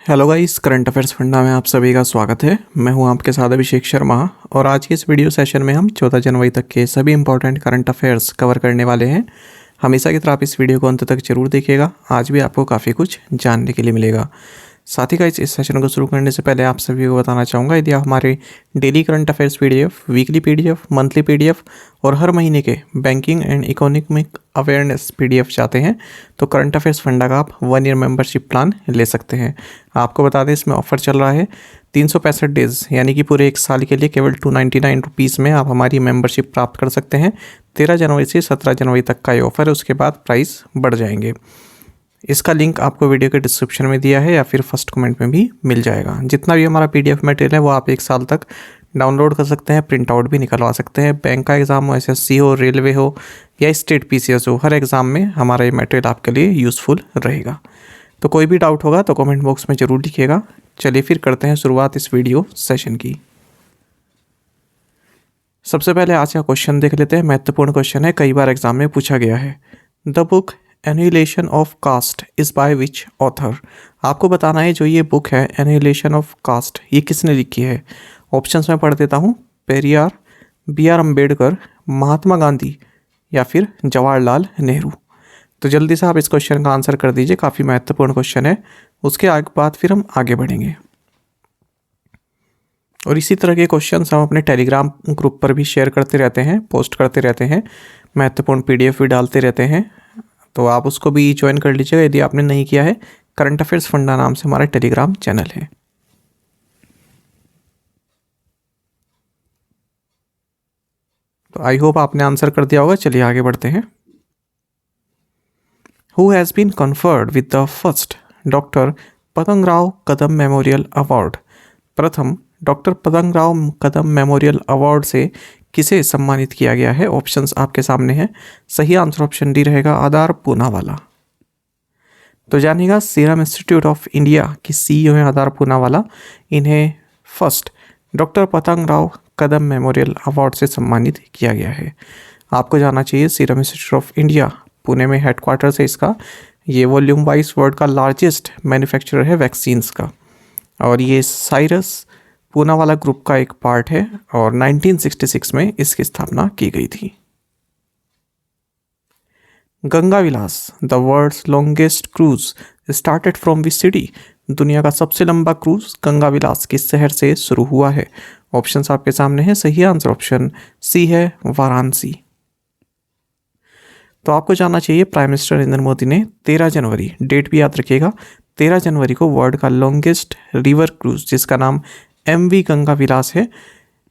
Hello guys, current affairs funda में आप सभी का स्वागत है। मैं हूं आपके साथ अभिषेक शर्मा और आज के इस वीडियो सेशन में हम 14 जनवरी तक के सभी इंपॉर्टेंट करंट अफेयर्स कवर करने वाले हैं। हमेशा की तरह आप इस वीडियो को अंत तक जरूर देखिएगा, आज भी आपको काफ़ी कुछ जानने के लिए मिलेगा। साथ ही गाइस, इस सेशन को शुरू करने से पहले आप सभी को बताना चाहूँगा, यदि आप हमारे daily current affairs PDF, weekly PDF, monthly PDF और हर महीने के banking and economic awareness PDF चाहते हैं तो करंट अफेयर्स फंडा का आप 1 ईयर मेंबरशिप प्लान ले सकते हैं। आपको बता दें, इसमें ऑफर चल रहा है 365 डेज़ यानी कि पूरे 1 साल के लिए केवल 299 रुपीज़ में आप हमारी मेंबरशिप प्राप्त कर सकते हैं। 13 जनवरी से 17 जनवरी तक का ये ऑफर है, उसके बाद प्राइस बढ़ जाएंगे। इसका लिंक आपको वीडियो के डिस्क्रिप्शन में दिया है या फिर फर्स्ट कमेंट में भी मिल जाएगा। जितना भी हमारा पीडीएफ मटेरियल है वो आप 1 साल तक डाउनलोड कर सकते हैं, प्रिंट आउट भी निकलवा सकते हैं। बैंक का एग्ज़ाम हो, एसएससी हो, रेलवे हो या स्टेट पीसीएस हो, हर एग्ज़ाम में हमारा ये मटेरियल आपके लिए यूज़फुल रहेगा। तो कोई भी डाउट होगा तो कमेंट बॉक्स में ज़रूर लिखिएगा। चलिए फिर करते हैं शुरुआत इस वीडियो सेशन की। सबसे पहले आज का क्वेश्चन देख लेते हैं। महत्वपूर्ण क्वेश्चन है, कई बार एग्जाम में पूछा गया है। The book annihilation of caste is by which author. आपको बताना है जो ये बुक है एनिहिलेशन ऑफ कास्ट, ये किसने लिखी है। ऑप्शंस में पढ़ देता हूँ, पेरियार, बी.आर. अम्बेडकर, महात्मा गांधी या फिर जवाहरलाल नेहरू। तो जल्दी से आप इस क्वेश्चन का आंसर कर दीजिए, काफ़ी महत्वपूर्ण क्वेश्चन है। उसके बाद फिर हम आगे बढ़ेंगे और इसी तरह के क्वेश्चंस हम अपने टेलीग्राम ग्रुप पर भी शेयर करते रहते हैं, पोस्ट करते रहते हैं, महत्वपूर्ण पीडीएफ भी डालते रहते हैं। तो आप उसको भी ज्वाइन कर लीजिएगा यदि आपने नहीं किया है। करंट अफेयर्स फंडा नाम से हमारा टेलीग्राम चैनल है। तो आई होप आपने आंसर कर दिया होगा। चलिए आगे बढ़ते हैं। Who has been conferred with the first doctor Patangrao Kadam memorial award. प्रथम doctor Patangrao Kadam memorial award से किसे सम्मानित किया गया है। ऑप्शंस आपके सामने हैं। सही आंसर ऑप्शन डी रहेगा, आधार पूनावाला। तो जानिएगा, सीरम इंस्टीट्यूट ऑफ इंडिया की सीईओ हैं आधार पूनावाला। इन्हें first doctor Patangrao Kadam memorial award से सम्मानित किया गया है। आपको जानना चाहिए, serum institute of India Pune में हेडक्वार्टर्स है इसका। ये वॉल्यूम वाइज वर्ल्ड का लार्जेस्ट मैन्युफैक्चरर है वैक्सीन्स का और ये साइरस पूनावाला ग्रुप का एक पार्ट है और 1966 में इसकी स्थापना की गई थी। Ganga Vilas, the world's longest cruise started from which city. दुनिया का सबसे लंबा क्रूज गंगा विलास किस शहर से शुरू हुआ है। ऑप्शंस आपके सामने हैं। सही आंसर ऑप्शन सी है, वाराणसी। तो आपको जानना चाहिए, प्राइम मिनिस्टर नरेंद्र मोदी ने 13 जनवरी, डेट भी याद रखिएगा, 13 जनवरी को वर्ल्ड का लॉन्गेस्ट रिवर क्रूज जिसका नाम MV गंगा विलास है,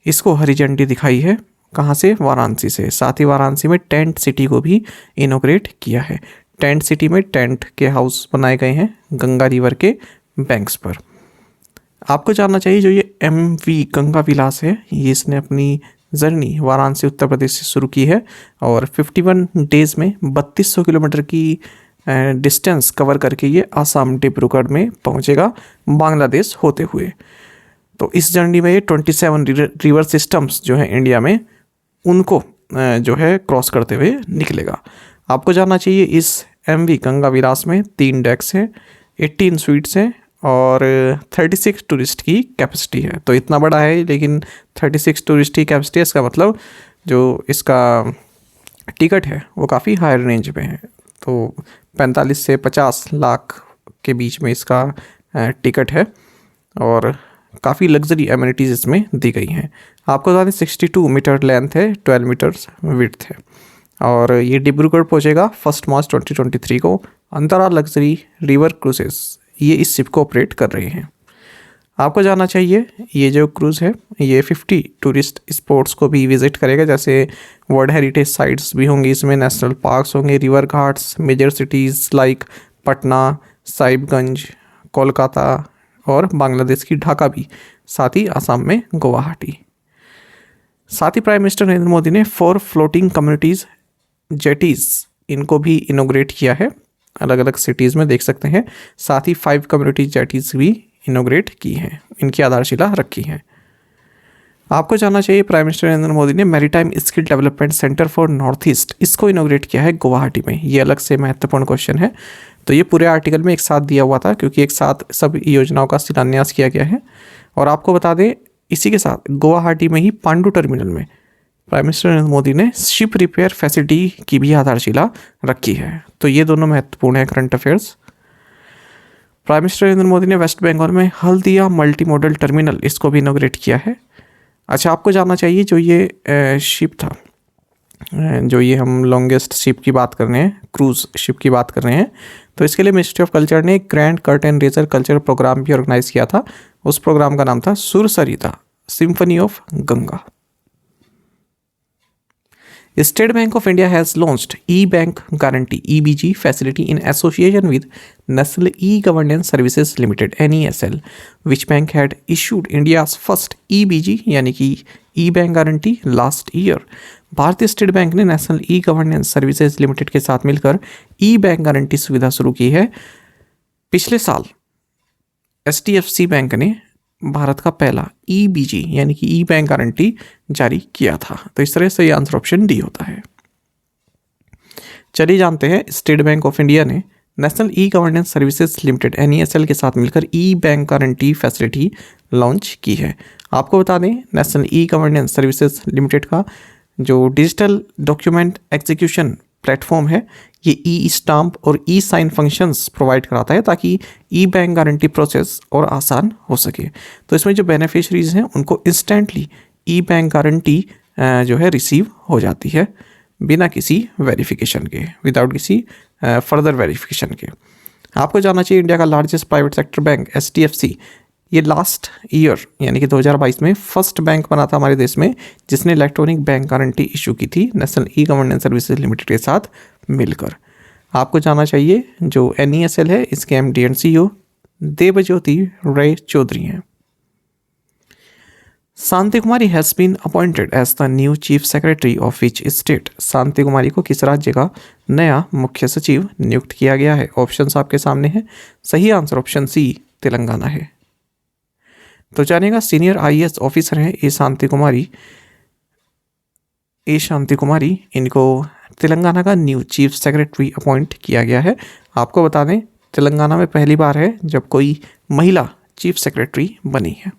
इसको हरी झंडी दिखाई है। कहाँ से? वाराणसी से। साथ ही वाराणसी में टेंट सिटी को भी इनोग्रेट किया है। टेंट सिटी में टेंट के हाउस बनाए गए हैं गंगा रिवर के बैंक्स पर। आपको जानना चाहिए, जो ये MV गंगा विलास है, ये इसने अपनी जर्नी वाराणसी उत्तर प्रदेश से शुरू की है और 51 डेज़ में 3200 किलोमीटर की डिस्टेंस कवर करके ये आसाम डिब्रूगढ़ में पहुंचेगा, बांग्लादेश होते हुए। तो इस जर्नी में ये 27 रिवर सिस्टम्स जो हैं इंडिया में, उनको जो है क्रॉस करते हुए निकलेगा। आपको जानना चाहिए, इस MV गंगा विलास में 3 डेक्स हैं, 18 स्वीट्स हैं और 36 टूरिस्ट की कैपेसिटी है। तो इतना बड़ा है, लेकिन 36 टूरिस्ट की कैपेसिटी है, इसका मतलब जो इसका टिकट है वो काफ़ी हायर रेंज में है। तो 45 से 50 लाख के बीच में इसका टिकट है और काफ़ी लग्जरी एमिनिटीज़ इसमें दी गई हैं। आपको बता दें, 62 मीटर लेंथ है, 12 मीटर्स विड्थ है और ये डिब्रूगढ़ पहुंचेगा 1 मार्च 2023 को। अंतरा लग्जरी रिवर क्रूजेस ये इस शिप को ऑपरेट कर रहे हैं। आपको जानना चाहिए, ये जो क्रूज़ है ये 50 टूरिस्ट स्पॉट्स को भी विज़िट करेगा, जैसे वर्ल्ड हेरिटेज साइट्स भी होंगी इसमें, नेशनल पार्क्स होंगे, river ghats, major cities like Patna, Sahibganj, Kolkata और बांग्लादेश की ढाका भी, साथ ही आसाम में गुवाहाटी। साथ ही प्राइम मिनिस्टर नरेंद्र मोदी ने 4 फ्लोटिंग कम्युनिटीज़ जेटीज़ इनको भी इनोग्रेट किया है, अलग अलग सिटीज़ में देख सकते हैं। साथ ही 5 कम्युनिटी जेटीज़ भी इनोग्रेट की हैं, इनकी आधारशिला रखी है। आपको जानना चाहिए, प्राइम मिनिस्टर नरेंद्र मोदी ने maritime skill development centre for north east, इसको इनोग्रेट किया है गुवाहाटी में। ये अलग से महत्वपूर्ण क्वेश्चन है। तो ये पूरे आर्टिकल में एक साथ दिया हुआ था क्योंकि एक साथ सब योजनाओं का शिलान्यास किया गया है। और आपको बता दें इसी के साथ गुवाहाटी में ही पांडु टर्मिनल में प्राइम मिनिस्टर नरेंद्र मोदी ने शिप रिपेयर फैसिलिटी की भी आधारशिला रखी है। तो ये दोनों महत्वपूर्ण है current affairs. Prime minister Narendra Modi ने वेस्ट बंगाल में हल्दिया मल्टी मॉडल टर्मिनल इसको भी इनॉग्रेट किया है। अच्छा, आपको जानना चाहिए जो ये शिप था, जो ये हम लॉन्गेस्ट शिप की बात कर रहे हैं, क्रूज शिप की बात कर रहे हैं, तो इसके लिए मिनिस्ट्री ऑफ कल्चर ने एक grand curtain raiser culture programme भी ऑर्गेनाइज किया था। उस प्रोग्राम का नाम था Sursarita symphony of Ganga. State Bank of India has launched e-Bank Guarantee (EBG) facility in association with National E-Governance Services Limited (NESL), which bank had issued India's first EBG यानी कि e-Bank Guarantee last year। भारतीय state bank ने national e governance services limited के साथ मिलकर ई bank guarantee सुविधा शुरू की है। पिछले साल HDFC बैंक ने भारत का पहला EBG यानी कि ई बैंक गारंटी जारी किया था। तो इस तरह से ये आंसर ऑप्शन डी होता है। चलिए जानते हैं स्टेट बैंक ऑफ इंडिया ने national e governance services limited NESL के साथ मिलकर ई बैंक गारंटी फैसिलिटी लॉन्च की है। आपको बता दें national e governance services limited का जो डिजिटल डॉक्यूमेंट एग्जीक्यूशन प्लेटफॉर्म है ये ई स्टाम्प और ई साइन फंक्शंस प्रोवाइड कराता है ताकि ई बैंक गारंटी प्रोसेस और आसान हो सके। तो इसमें जो बेनिफिशरीज हैं उनको इंस्टेंटली ई बैंक गारंटी जो है रिसीव हो जाती है बिना किसी वेरिफिकेशन के, विदाउट किसी फर्दर वेरिफिकेशन के। आपको जानना चाहिए इंडिया का largest private sector bank HDFC ये लास्ट ईयर यानी कि 2022 में फर्स्ट बैंक बना था हमारे देश में जिसने इलेक्ट्रॉनिक बैंक गारंटी इशू की थी national e governance services limited के साथ मिलकर। आपको जानना चाहिए जो NESL है इसके MD and CEO Devjyoti Ray Chaudhary हैं। Shanti Kumari has been appointed as the new chief secretary of which state. Shanti Kumari को किस राज्य का नया मुख्य सचिव नियुक्त किया गया है? ऑप्शंस आपके सामने हैं। सही आंसर ऑप्शन सी तेलंगाना है। तो जानिएगा सीनियर IAS ऑफिसर हैं ए शांति कुमारी, इनको तेलंगाना का न्यू चीफ सेक्रेटरी अपॉइंट किया गया है। आपको बता दें तेलंगाना में पहली बार है जब कोई महिला चीफ सेक्रेटरी बनी है।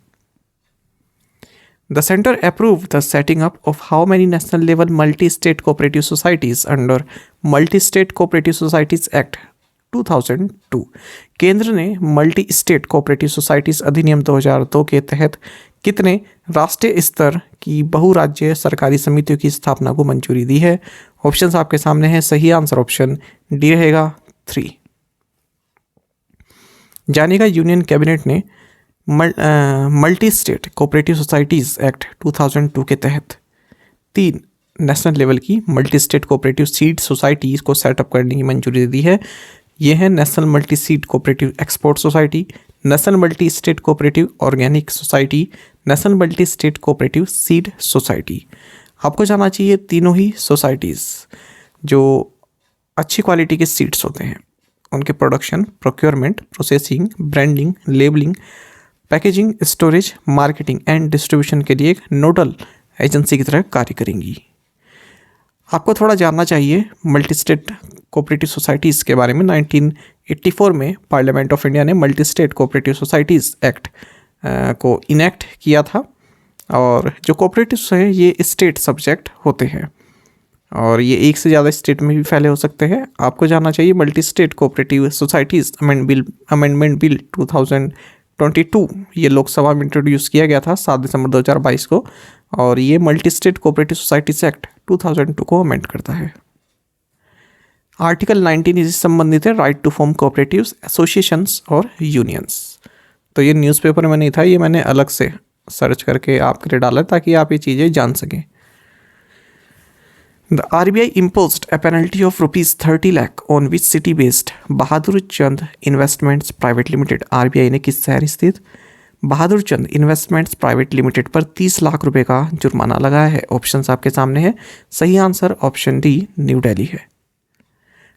The center approved the setting up of how many national level multi-state cooperative societies under Multi-State Cooperative Societies Act 2002। केंद्र ने मल्टी स्टेट कोऑपरेटिव सोसाइटीज अधिनियम 2002 के तहत कितने राष्ट्रीय स्तर की बहुराज्य सरकारी समितियों की स्थापना को मंजूरी दी है? ऑप्शंस आपके सामने हैं। सही आंसर ऑप्शन डी रहेगा 3। जानिएगा यूनियन कैबिनेट ने multi state cooperative societies act 2002 के तहत 3 नेशनल लेवल की multi state cooperative seed societies को सेटअप करने की मंजूरी दी है। ये है national multi seed cooperative export society, national multi state cooperative organic society, national multi state cooperative seed society. आपको जानना चाहिए तीनों ही सोसाइटीज़ जो अच्छी क्वालिटी के सीड्स होते हैं उनके production, procurement, processing, branding, labelling, packaging, storage, marketing and distribution के लिए एक नोडल एजेंसी की तरह कार्य करेंगी। आपको थोड़ा जानना चाहिए मल्टी स्टेट कोऑपरेटिव सोसाइटीज़ के बारे में। 1984 में पार्लियामेंट ऑफ इंडिया ने multi state cooperative societies act को इनेक्ट किया था और जो कोऑपरेटिव्स हैं ये स्टेट सब्जेक्ट होते हैं और ये एक से ज़्यादा स्टेट में भी फैले हो सकते हैं। आपको जानना चाहिए multi state cooperative societies amendment bill 2022 ये लोकसभा में इंट्रोड्यूस किया गया था 7 दिसंबर 2022 को और ये multi state cooperative societies act 2002 को अमेंड करता है। आर्टिकल 19 इससे संबंधित है, right to form cooperatives, associations और यूनियंस। तो ये न्यूज़पेपर में नहीं था, ये मैंने अलग से सर्च करके आपके लिए डाला ताकि आप ये चीज़ें जान सकें। The RBI imposed a penalty of ₹30 lakh on which city based Bahadur Chand investments private limited. RBI ने किस शहर स्थित बहादुर चंद इन्वेस्टमेंट्स प्राइवेट लिमिटेड पर 30 लाख रुपए का जुर्माना लगाया है? ऑप्शंस आपके सामने है। सही answer option D new Delhi है।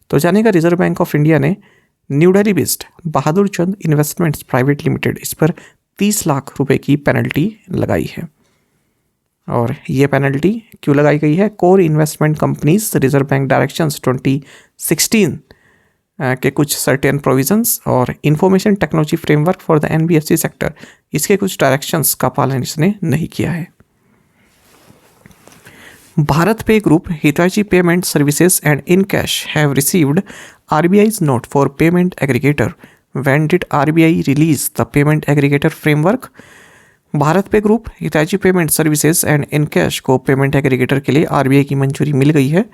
तो जानेगा रिजर्व बैंक ऑफ इंडिया ने न्यू दिल्ली बेस्ड बहादुर चंद इन्वेस्टमेंट्स प्राइवेट लिमिटेड इस पर 30 लाख रुपए की पेनल्टी लगाई है और ये पेनल्टी क्यों लगाई गई है? Core investment companies reserve bank directions 2016 के कुछ सर्टेन प्रोविजंस और information technology framework for the NBFC sector, इसके कुछ डायरेक्शंस का पालन इसने नहीं किया है। भारत पे group, Hitachi payment services and in cash have received RBI's note for payment aggregator. When did RBI release the payment aggregator framework? BharatPe group, Hitachi payment services and in cash को payment aggregator के लिए RBI की मंजूरी मिल गई है।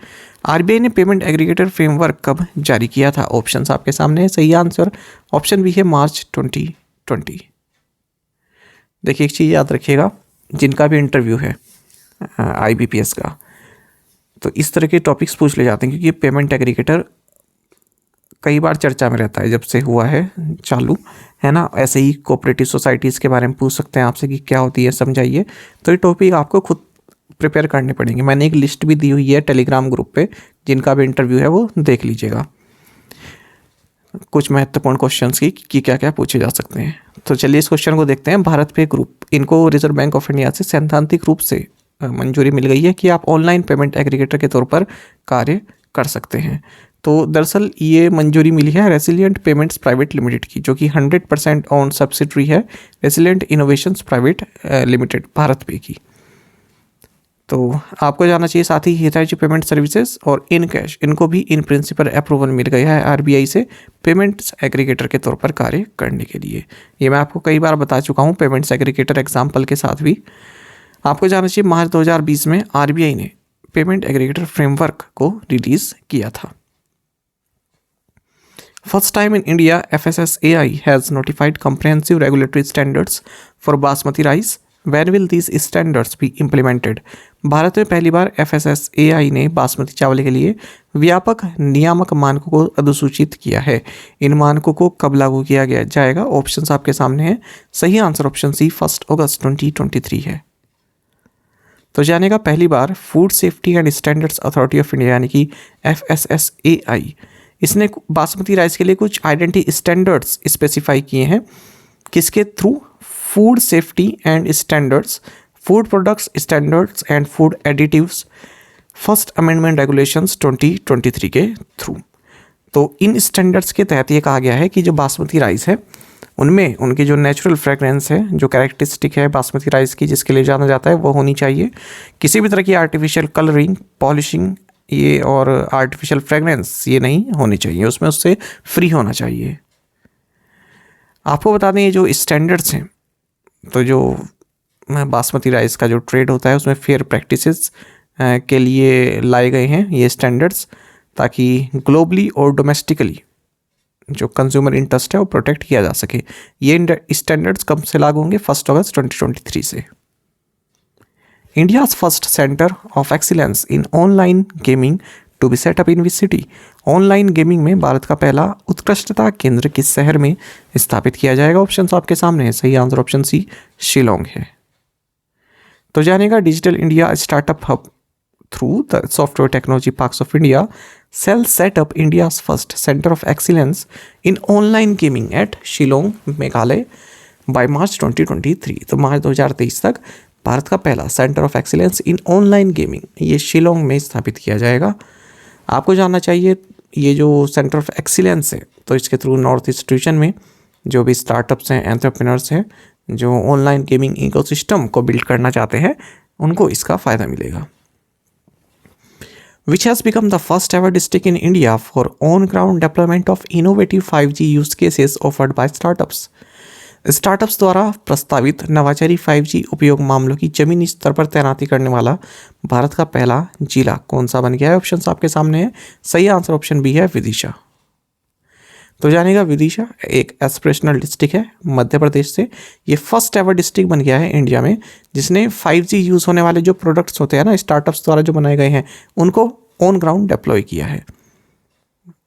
RBI ने payment aggregator framework कब जारी किया था? ऑप्शंस आपके सामने है। सही आंसर ऑप्शन बी है मार्च 2020। देखिए एक चीज़ याद रखिएगा, जिनका भी इंटरव्यू है IBPS का, तो इस तरह के टॉपिक्स पूछ ले जाते हैं, क्योंकि पेमेंट एग्रीगेटर कई बार चर्चा में रहता है जब से हुआ है चालू, है ना। ऐसे ही कोऑपरेटिव सोसाइटीज़ के बारे में पूछ सकते हैं आपसे कि क्या होती है, समझाइए। तो ये टॉपिक आपको खुद प्रिपेयर करने पड़ेंगे। मैंने एक लिस्ट भी दी हुई है टेलीग्राम ग्रुप पे, जिनका भी इंटरव्यू है वो देख लीजिएगा, कुछ महत्वपूर्ण क्वेश्चंस की क्या क्या पूछे जा सकते हैं। तो चलिए इस क्वेश्चन को देखते हैं। भारत पे ग्रुप, इनको रिजर्व बैंक ऑफ इंडिया से सैद्धांतिक रूप से मंजूरी मिल गई है कि आप ऑनलाइन पेमेंट एग्रीगेटर के तौर पर कार्य कर सकते हैं। तो दरअसल ये मंजूरी मिली है रेसिलिएंट पेमेंट्स प्राइवेट लिमिटेड की, जो कि 100% ओन सब्सिडरी है रेसिलिएंट इनोवेशंस प्राइवेट लिमिटेड, भारत पे की। तो आपको जाना चाहिए। साथ ही हिताची पेमेंट सर्विसेज और इन कैश, इनको भी इन प्रिंसिपल अप्रूवल मिल गया है आरबीआई से पेमेंट्स एग्रीगेटर के तौर पर कार्य करने के लिए। ये मैं आपको कई बार बता चुका हूँ पेमेंट्स एग्रीगेटर एग्जाम्पल के साथ भी। आपको जाना चाहिए मार्च 2020 में आरबीआई ने पेमेंट एग्रीगेटर फ्रेमवर्क को रिलीज किया था। First time in India, FSSAI has notified comprehensive regulatory standards for basmati rice. When will these standards be implemented? Bharat में पहली बार FSSAI ने बासमती चावल के लिए व्यापक नियामक मानकों को अधिसूचित किया है। इन मानकों को कब लागू किया गया जाएगा? ऑप्शंस आपके सामने हैं। सही आंसर ऑप्शन सी 1 अगस्त 2023 है। तो जानेगा पहली बार food safety and standards authority of India यानी कि FSSAI, इसने बासमती राइस के लिए कुछ आइडेंटिटी स्टैंडर्ड्स स्पेसिफाई किए हैं। किसके through? Food safety and standards, food products standards and food additives first amendment regulations 2023 के थ्रू। तो इन स्टैंडर्ड्स के तहत ये कहा गया है कि जो बासमती राइस है उनमें उनकी जो नेचुरल फ्रेगरेंस है, जो कैरेक्टरिस्टिक है बासमती राइस की जिसके लिए जाना जाता है, वो होनी चाहिए। किसी भी तरह की आर्टिफिशियल कलरिंग, पॉलिशिंग ये और आर्टिफिशियल फ्रेगरेंस ये नहीं होनी चाहिए, उसमें उससे फ्री होना चाहिए। आपको बता दें ये जो स्टैंडर्ड्स हैं, तो जो बासमती राइस का जो ट्रेड होता है उसमें फेयर प्रैक्टिसेस के लिए लाए गए हैं ये स्टैंडर्ड्स, ताकि ग्लोबली और डोमेस्टिकली जो कंज्यूमर इंटरेस्ट है वो प्रोटेक्ट किया जा सके। ये स्टैंडर्ड्स कब से लागू होंगे? 1 अगस्त 2023 से। India's first center of excellence in online gaming to be set up in which city? Online gaming में भारत का पहला उत्कृष्टता केंद्र किस शहर में स्थापित किया जाएगा? ऑप्शंस आपके सामने है। सही आंसर ऑप्शन सी शिलोंग है। तो जानेगा digital India startup hub through the software technology parks of India cell set up India's first centre of excellence in online gaming at Shillong Meghalaya by March 2023। तो मार्च 2023 तक भारत का पहला centre of excellence in online gaming ये शिलोंग में स्थापित किया जाएगा। आपको जानना चाहिए ये जो सेंटर ऑफ एक्सीलेंस है, तो इसके थ्रू नॉर्थ ईस्ट रीजन में जो भी स्टार्टअप्स हैं, एंटरप्रेन्योर्स हैं, जो ऑनलाइन गेमिंग इकोसिस्टम को बिल्ड करना चाहते हैं, उनको इसका फ़ायदा मिलेगा। Which has become the first ever district in India for on-ground deployment of innovative 5G use cases offered by startups? Startups द्वारा प्रस्तावित नवाचारी 5G उपयोग मामलों की जमीनी स्तर पर तैनाती करने वाला भारत का पहला जिला कौन सा बन गया है? ऑप्शंस आपके सामने है। सही आंसर ऑप्शन बी है विदिशा। तो जानेगा विदिशा एक एस्पिरेशनल डिस्ट्रिक्ट है मध्य प्रदेश से। ये फर्स्ट एवर डिस्ट्रिक्ट बन गया है इंडिया में जिसने 5G यूज़ होने वाले जो प्रोडक्ट्स होते हैं ना स्टार्टअप्स द्वारा जो बनाए गए हैं उनको ऑन ग्राउंड डिप्लॉय किया है,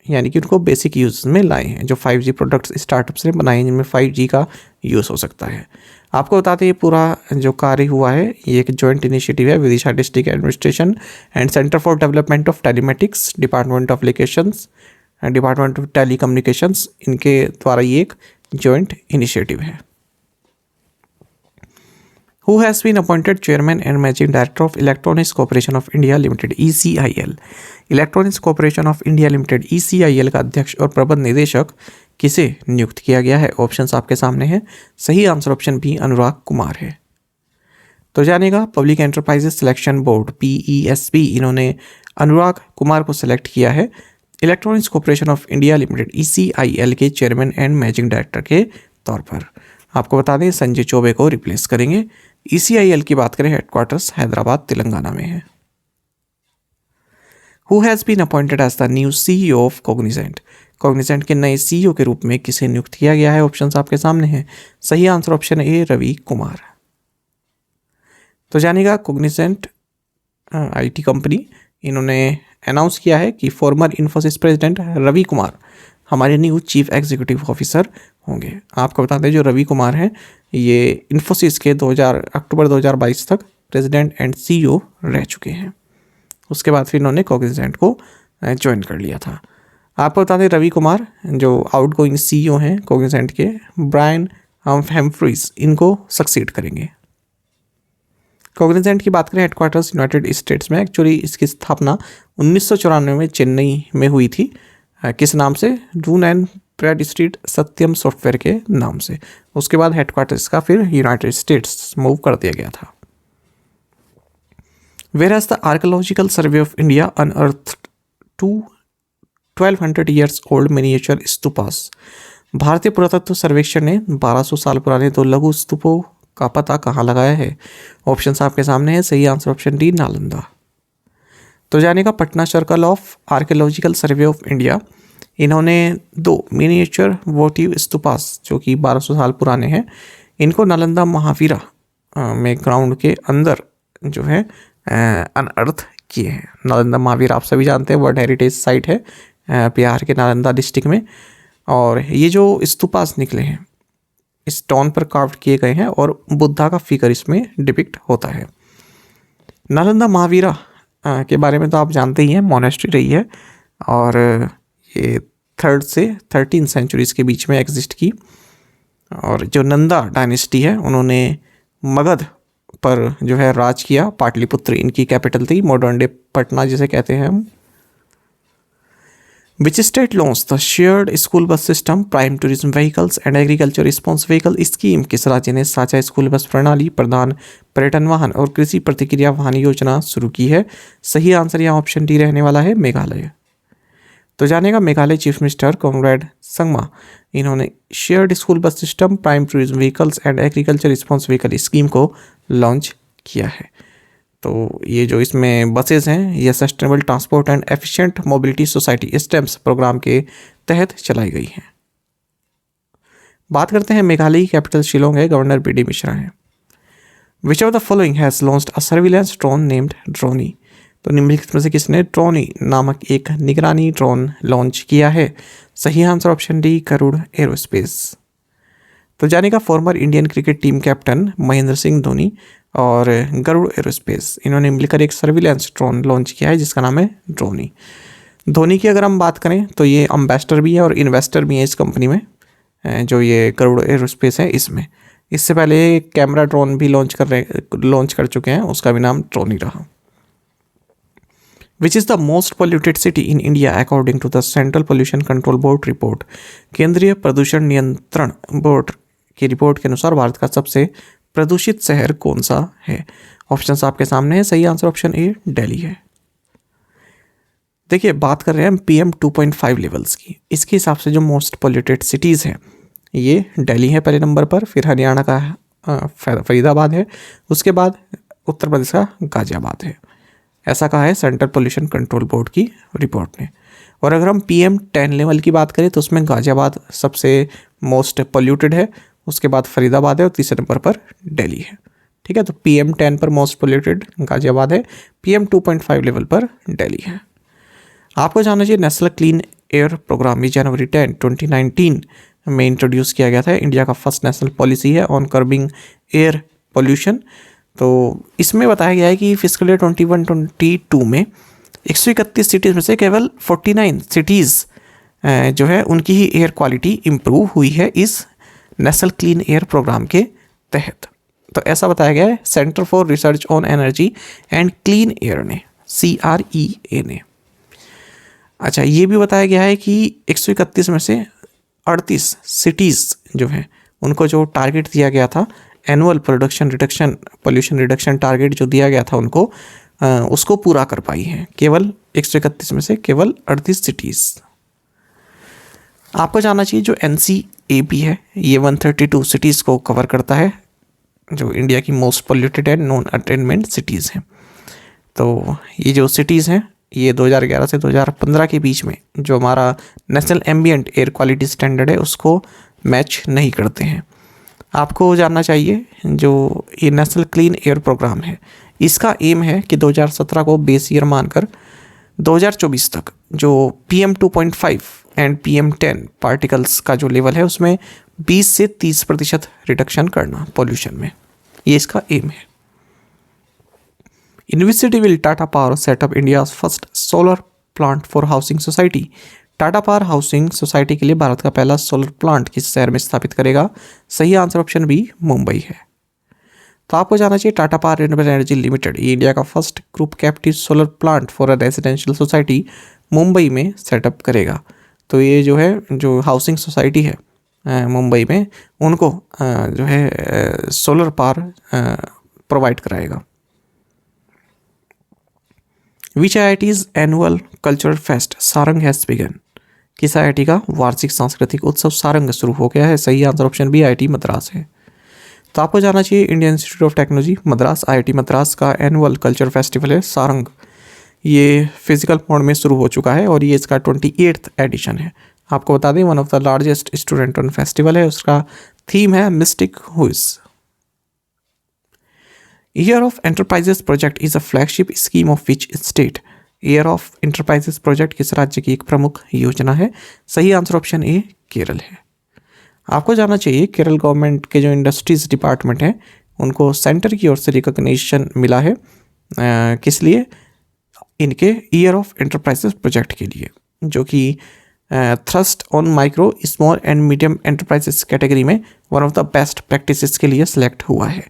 यानी कि उनको बेसिक यूज में लाए हैं। जो 5G प्रोडक्ट्स स्टार्टअप्स ने बनाए हैं जिनमें 5G का यूज़ हो सकता है। आपको बताते हैं ये पूरा जो कार्य हुआ है ये एक जॉइंट इनिशिएटिव है Vidisha district administration and centre for development of telematics, department of applications, department of telecommunications, इनके द्वारा ये एक जॉइंट इनिशिएटिव है। Who has been appointed chairman and managing director of Electronics Corporation of India Limited ECIL? Electronics corporation of India limited ECIL का अध्यक्ष और प्रबंध निदेशक किसे नियुक्त किया गया है? ऑप्शंस आपके सामने हैं। सही आंसर ऑप्शन बी अनुराग कुमार है। तो जानेगा public enterprises selection board PESB, इन्होंने अनुराग कुमार को सिलेक्ट किया है electronics corporation of India limited ECIL के चेयरमैन एंड मैनेजिंग डायरेक्टर के तौर पर। आपको बता दें संजय चौबे को रिप्लेस करेंगे। ECIL की बात करें हेडक्वार्टर्स हैदराबाद तेलंगाना में है। Who has been appointed as the new CEO of Cognizant? Cognizant के नए CEO के रूप में किसे नियुक्त किया गया है? ऑप्शंस आपके सामने हैं। सही answer option A Ravi Kumar. तो जानिएगा Cognizant IT कंपनी, इन्होंने अनाउंस किया है कि फॉर्मर इन्फोसिस प्रेसिडेंट रवि कुमार हमारे न्यू चीफ एग्जीक्यूटिव ऑफिसर होंगे। आपको बता दें जो रवि कुमार हैं ये इन्फोसिस के अक्टूबर 2022 तक प्रेसिडेंट एंड CEO रह चुके हैं। उसके बाद फिर इन्होंने कॉग्निजेंट को ज्वाइन कर लिया था। आपको बता दें रवि कुमार जो आउटगोइंग CEO हैं कॉग्निजेंट के, ब्रायन हेम्फ्रीज, इनको सक्सीड करेंगे। कॉग्निजेंट की बात करें हेडक्वार्टर्स यूनाइटेड स्टेट्स में। एक्चुअली इसकी स्थापना 1994 में चेन्नई में हुई थी। किस नाम से? Doon and Bradstreet Satyam software के नाम से। उसके बाद हेडक्वार्टर्स का फिर यूनाइटेड स्टेट्स मूव कर दिया गया था। Whereas the Archaeological Survey of India unearthed 1200 years old miniature stupas. भारतीय पुरातत्व सर्वेक्षण ने 1200 साल पुराने 2 लघु स्तूपों का पता कहाँ लगाया है? ऑप्शंस आपके सामने है। सही आंसर ऑप्शन डी नालंदा। तो जानेगा Patna circle of archaeological survey of India, इन्होंने 2 मिनिएचर वोटिव स्तूपास जो कि 1200 साल पुराने हैं, इनको नालंदा महावीरा में ग्राउंड के अंदर जो है अनअर्थ किए हैं। नालंदा महावीर आप सभी जानते हैं वर्ल्ड हेरिटेज साइट है बिहार के नालंदा डिस्ट्रिक्ट में। और ये जो स्तूपास निकले हैं स्टोन पर कार्व किए गए हैं और बुद्धा का फिगर इसमें डिपिक्ट होता है। नालंदा महावीरा के बारे में तो आप जानते ही हैं, मोनेस्ट्री रही है और ये 3rd से 13th सेंचुरीज़ के बीच में एग्जिस्ट की। और जो नंदा डायनेस्टी है उन्होंने मगध पर जो है राज किया। पाटलिपुत्र इनकी कैपिटल थी, मॉडर्न डे पटना जिसे कहते हैं हम। Which state launch the shared school bus system, prime tourism vehicles and agriculture response vehicle scheme? किस राज्य ने साझा स्कूल बस प्रणाली, प्रधान पर्यटन वाहन और कृषि प्रतिक्रिया वाहन योजना शुरू की है? सही आंसर यहाँ ऑप्शन डी रहने वाला है मेघालय। तो जानेगा मेघालय चीफ मिनिस्टर कॉनराड संगमा, इन्होंने shared school bus system, prime tourism vehicles and agriculture response vehicle scheme को लॉन्च किया है। तो ये जो इसमें बसेस हैं ये sustainable transport and efficient mobility society stems programme के तहत चलाई गई हैं। बात करते हैं मेघालय की कैपिटल शिलोंग है, गवर्नर BD मिश्रा हैं। Which of the following has launched a surveillance drone named Droni? तो निम्नलिखित में से किसने ड्रोनी नामक एक निगरानी ड्रोन लॉन्च किया है? सही answer option D Garuda aerospace. तो जानेगा former Indian cricket team captain Mahendra Singh Dhoni और गरुड़ एरोस्पेस, इन्होंने मिलकर एक सर्विलेंस ड्रोन लॉन्च किया है जिसका नाम है ड्रोनी। धोनी की अगर हम बात करें तो ये एम्बेसडर भी है और इन्वेस्टर भी है इस कंपनी में, जो ये गरुड़ एरोस्पेस है इसमें। इससे पहले कैमरा ड्रोन भी लॉन्च कर चुके हैं, उसका भी नाम ड्रोनी रहा। Which is the most polluted city in India according to the central pollution control board report? केंद्रीय प्रदूषण नियंत्रण बोर्ड की रिपोर्ट के अनुसार भारत का सबसे प्रदूषित शहर कौन सा है? ऑप्शंस आपके सामने है। सही आंसर ऑप्शन ए दिल्ली है। देखिए बात कर रहे हैं हम PM 2.5 लेवल्स की, इसके हिसाब से जो मोस्ट पोल्यूटेड सिटीज़ हैं ये दिल्ली है पहले नंबर पर, फिर हरियाणा का फरीदाबाद है, उसके बाद उत्तर प्रदेश का गाजियाबाद है। ऐसा कहा है सेंट्रल पोल्यूशन कंट्रोल बोर्ड की रिपोर्ट ने। और अगर हम PM 10 लेवल की बात करें तो उसमें गाजियाबाद सबसे मोस्ट पोल्यूटेड है, उसके बाद फरीदाबाद है और तीसरे नंबर पर दिल्ली है। ठीक है, तो PM 10 पर मोस्ट पोल्यूटेड गाजियाबाद है, PM 2.5 लेवल पर दिल्ली है। आपको जानना चाहिए नेशनल क्लीन एयर प्रोग्राम जनवरी 10, 2019 में इंट्रोड्यूस किया गया था। इंडिया का फर्स्ट नेशनल पॉलिसी है ऑन कर्बिंग एयर पोल्यूशन। तो इसमें बताया गया है कि फिस्कल ईयर 21-22 में 131 सिटीज़ में से केवल 49 सिटीज़ जो है उनकी ही एयर क्वालिटी इम्प्रूव हुई है इस नेशनल क्लीन एयर प्रोग्राम के तहत। तो ऐसा बताया गया है centre for research on energy and clean air ने, CREA ने। अच्छा, ये भी बताया गया है कि 131 में से 38 सिटीज़ जो हैं उनको जो टारगेट दिया गया था, एनुअल पोल्यूशन रिडक्शन टारगेट जो दिया गया था उनको, उसको पूरा कर पाई हैं। केवल 131 में से केवल 38 सिटीज़। आपको जानना चाहिए जो NCAP है ये 132 सिटीज़ को कवर करता है, जो इंडिया की most polluted and non attainment cities हैं। तो ये जो सिटीज़ हैं ये 2011 से 2015 के बीच में जो हमारा national ambient air quality standard है उसको मैच नहीं करते हैं। आपको जानना चाहिए जो ये नेशनल क्लीन एयर प्रोग्राम है, इसका एम है कि 2017 को बेस ईयर मानकर 2024 तक जो PM 2.5 एंड PM 10 पार्टिकल्स का जो लेवल है उसमें 20 से 30% रिडक्शन करना पॉल्यूशन में, ये इसका एम है। In which city will Tata Power set up India's first solar plant for housing society? Tata power housing society के लिए भारत का पहला सोलर प्लांट किस शहर में स्थापित करेगा? सही आंसर ऑप्शन बी मुंबई है। तो आपको जानना चाहिए Tata power renewable energy limited ये इंडिया का first group captive solar plant for a residential society Mumbai में सेटअप करेगा। तो ये जो है जो हाउसिंग सोसाइटी है मुंबई में उनको जो है सोलर पावर प्रोवाइड कराएगा। Which IIT's annual cultural fest Sarang has begun? किस IIT का वार्षिक सांस्कृतिक उत्सव सारंग शुरू हो गया है? सही answer option B IIT Madras है। तो आपको जानना चाहिए Indian institute of technology Madras IIT Madras का एनुअल कल्चर फेस्टिवल है सारंग, ये फिजिकल मोड में शुरू हो चुका है और ये इसका 28th एडिशन है। आपको बता दें one of the largest student on festival है, उसका थीम है mistake हुइज। Year of enterprises project is a flagship scheme of which state? Year of enterprises project किस राज्य की एक प्रमुख योजना है? सही आंसर ऑप्शन ए केरल है। आपको जानना चाहिए केरल गवर्नमेंट के जो इंडस्ट्रीज डिपार्टमेंट हैं उनको सेंटर की ओर से रिकॉग्निशन मिला है किस लिए? इनके ईयर ऑफ एंटरप्राइजेस प्रोजेक्ट के लिए, जो कि thrust on micro small and medium enterprises category में one of the best practices के लिए सिलेक्ट हुआ है।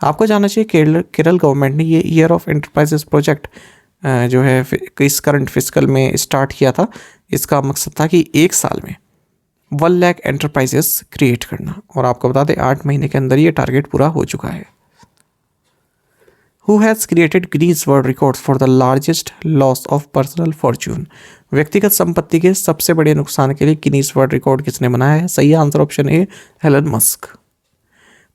आपको जानना चाहिए केरल गवर्नमेंट ने ये ईयर ऑफ एंटरप्राइजेस प्रोजेक्ट जो है इस करंट फिस्कल में स्टार्ट किया था। इसका मकसद था कि एक साल में 1 लाख एंटरप्राइजेस क्रिएट करना, और आपको बता दें 8 महीने के अंदर ये टारगेट पूरा हो चुका है। Who has created Guinness World Records for the largest loss of personal fortune? व्यक्तिगत संपत्ति के सबसे बड़े नुकसान के लिए गिनीज वर्ल्ड रिकॉर्ड किसने बनाया है? सही answer option A Elon Musk.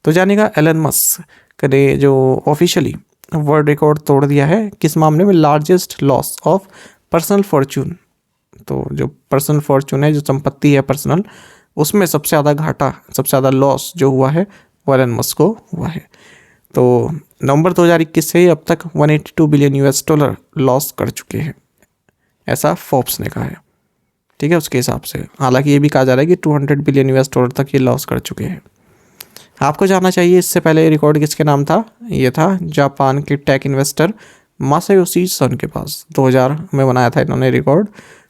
तो जानेगा एलन मस्क ने जो ऑफिशियली वर्ल्ड रिकॉर्ड तोड़ दिया है किस मामले में? Largest loss of personal Fortune. तो जो पर्सनल फॉर्चून है, जो संपत्ति है पर्सनल, उसमें सबसे ज़्यादा घाटा, सबसे ज़्यादा लॉस जो हुआ है वो एलन मस्क को हुआ है। तो नवंबर 2021 से अब तक $182 बिलियन लॉस कर चुके हैं, ऐसा फोर्ब्स ने कहा है। ठीक है, उसके हिसाब से हालांकि ये भी कहा जा रहा है कि $200 बिलियन तक ये लॉस कर चुके हैं। आपको जानना चाहिए इससे पहले ये रिकॉर्ड किसके नाम था? ये था जापान के टेक इन्वेस्टर मासायोशी सन के पास। 2000 में बनाया था इन्होंने रिकॉर्ड।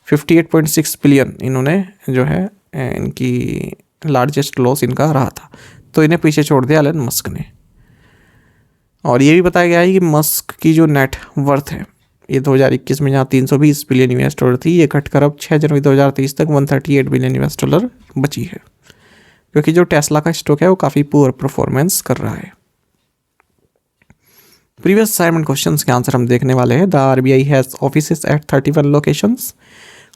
58.6 बिलियन इन्होंने जो है इनकी लार्जेस्ट लॉस इनका रहा था, तो इन्हें पीछे छोड़ दिया एलन मस्क ने। और ये भी बताया गया है कि मस्क की जो नेट वर्थ है ये 2021 में जहाँ $320 बिलियन थी, ये घटकर अब 6 जनवरी 2023 तक $138 बिलियन बची है, क्योंकि जो टेस्ला का स्टॉक है वो काफ़ी पुअर परफॉर्मेंस कर रहा है। प्रीवियस असाइनमेंट क्वेश्चंस के आंसर हम देखने वाले हैं। The RBI has offices at 31 locations.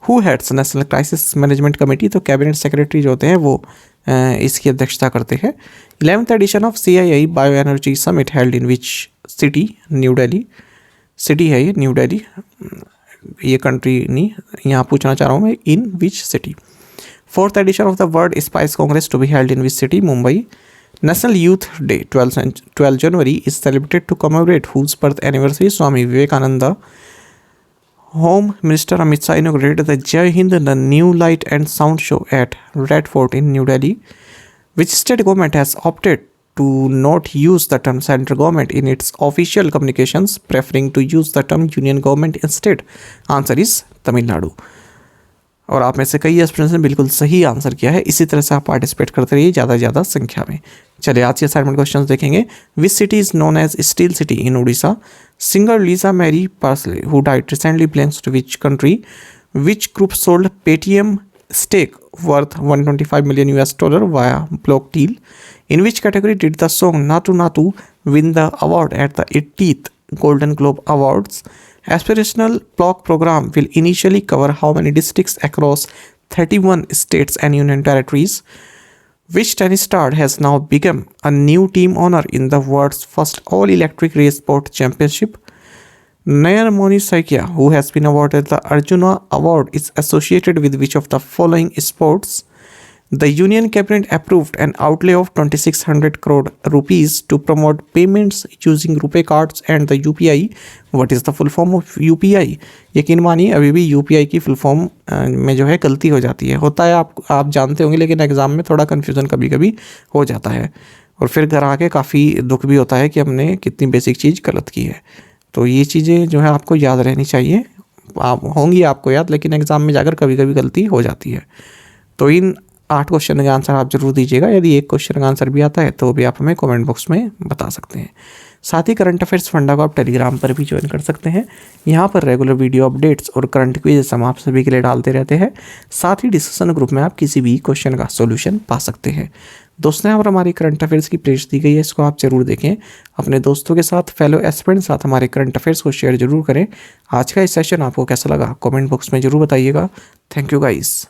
Who heads national crisis management committee? तो कैबिनेट सेक्रेटरी जो होते हैं वो इसकी अध्यक्षता करते हैं। 11th edition of CII bio energy summit held in which city? New Delhi city है ये, न्यू दिल्ली, ये कंट्री नहीं, यहाँ पूछना चाह रहा हूँ मैं, in which city. 4th edition of the world spice congress to be held in which city? Mumbai. National youth day 12 January is celebrated to commemorate whose birth anniversary? Swami Vivekananda. Home Minister Amit Shah inaugurated the Jai Hind the New Light and Sound Show at Red Fort in New Delhi. Which state government has opted to not use the term central government in its official communications, preferring to use the term union government instead? Answer is Tamil Nadu. और आप में से कई students ने बिल्कुल सही answer किया है। इसी तरह से आप पार्टिसिपेट करते रहिए ज़्यादा से ज़्यादा संख्या में। चलिए आज के असाइनमेंट क्वेश्चंस देखेंगे। Which city is known as steel city in Orissa? Singer Lisa Marie Presley who died recently belongs to which country? Which group sold Paytm stake worth $125 million via block deal? In which category did the song Natu Natu win the award at the 80th Golden Globe Awards? Aspirational block program will initially cover how many districts across 31 states and union territories? Which tennis star has now become a new team owner in the world's first all-electric race sport championship? Nair Moni Saikia, who has been awarded the Arjuna Award, is associated with which of the following sports? The Union Cabinet approved an outlay of 2600 crore rupees to promote payments using RuPay cards and the UPI. What is the full form of UPI? यकीन मानिए अभी भी UPI की full form में जो है गलती हो जाती है। होता है, आप जानते होंगे, लेकिन एग्ज़ाम में थोड़ा कन्फ्यूज़न कभी कभी हो जाता है और फिर घर आके काफ़ी दुख भी होता है कि हमने कितनी बेसिक चीज़ गलत की है। तो ये चीज़ें जो है आपको याद रहनी चाहिए, आप होंगी आपको याद, लेकिन एग्ज़ाम में जाकर कभी कभी गलती हो जाती है। तो इन 8 क्वेश्चन का आंसर आप जरूर दीजिएगा। यदि एक क्वेश्चन का आंसर भी आता है तो भी आप हमें कमेंट बॉक्स में बता सकते हैं। साथ ही करंट अफेयर्स फंडा को आप टेलीग्राम पर भी ज्वाइन कर सकते हैं। यहाँ पर रेगुलर वीडियो अपडेट्स और करंट क्विज़ हम आप सभी के लिए डालते रहते हैं। साथ ही डिस्कशन ग्रुप में आप किसी भी क्वेश्चन का सोल्यूशन पा सकते हैं। दोस्तों, यहाँ पर हमारी करंट अफेयर्स की प्लेलिस्ट दी गई है, इसको आप जरूर देखें। अपने दोस्तों के साथ, फेलो एस्पिरेंट साथ हमारे करंट अफेयर्स को शेयर जरूर करें। आज का इस सेशन आपको कैसा लगा कमेंट बॉक्स में जरूर बताइएगा। Thank you guys.